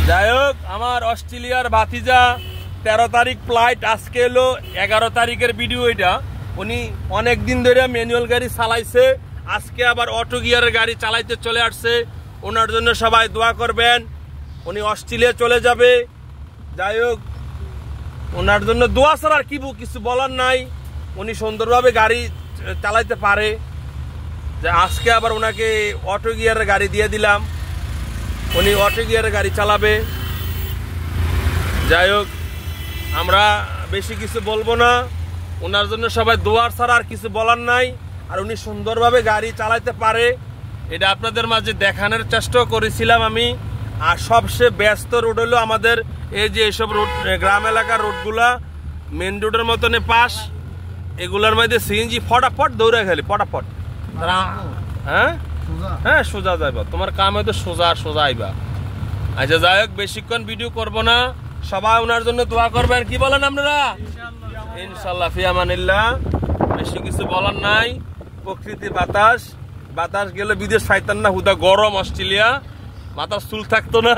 যাই হোক, আমার অস্ট্রেলিয়ার ভাতিজা 13 তারিখ ফ্লাইট, আজকে এলো 11 তারিখের ভিডিও। এটা উনি অনেক দিন ধরে ম্যানুয়াল গাড়ি চালাইছে, আজকে আবার অটো গিয়ারের গাড়ি চালাইতে চলে আসছে। ওনার জন্য সবাই দোয়া করবেন, উনি অস্ট্রেলিয়া চলে যাবে। যাই হোক, ওনার জন্য দোয়া ছাড়া আর কিছু বলার নাই। উনি সুন্দরভাবে গাড়ি চালাইতে পারে। যে আজকে আবার ওনাকে অটো গিয়ারের গাড়ি দিয়ে দিলাম, উনি অটো গিয়ারের গাড়ি চালাবে। যাই হোক, আমরা বেশি কিছু বলবো না, ওনার জন্য সবাই দোয়ার ছাড়া আর কিছু বলার নাই। আর উনি সুন্দরভাবে গাড়ি চালাইতে পারে, এটা আপনাদের মাঝে দেখানোর চেষ্টা করেছিলাম আমি। আর সবচেয়ে ব্যস্ত রোড হলো আমাদের এই যে এইসব রোড, গ্রাম এলাকার রোডগুলা মেন রোডের মতন পাশ, এগুলার মধ্যে সিএনজি ফটাফট দৌড়ে খেলি, ফটাফট। হ্যাঁ হ্যাঁ, সোজা যাইবা, তোমার কাম হয়তো সোজা সোজা আইবা। আচ্ছা, যাই হোক, বেশিক্ষণ ভিডিও করবো না, সবাই ওনার জন্য দোয়া করবেন। কি বলেন আপনারা? ইনশাল্লাহ, ফি আমানিল্লাহ। বেশি কিছু বলার নাই। প্রকৃতির বাতাস, বাতাস গেলে বিদেশ পাইতেন না, হুদা গরম অস্ট্রেলিয়া, মাথার চুল থাকতো না।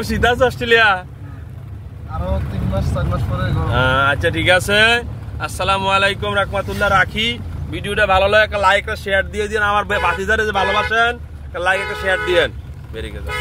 শীত আছে অস্ট্রেলিয়া। আচ্ছা, ঠিক আছে। আসসালামু আলাইকুম রাহমাতুল্লাহ। রাখি, ভিডিওটা ভালো লাগে একটা লাইক, একটা শেয়ার দিয়ে দিন। আমার ভাতিজারে যে ভালোবাসেন, একটা লাইক, একটা শেয়ার দিয়েন। বেরিয়ে গেছে।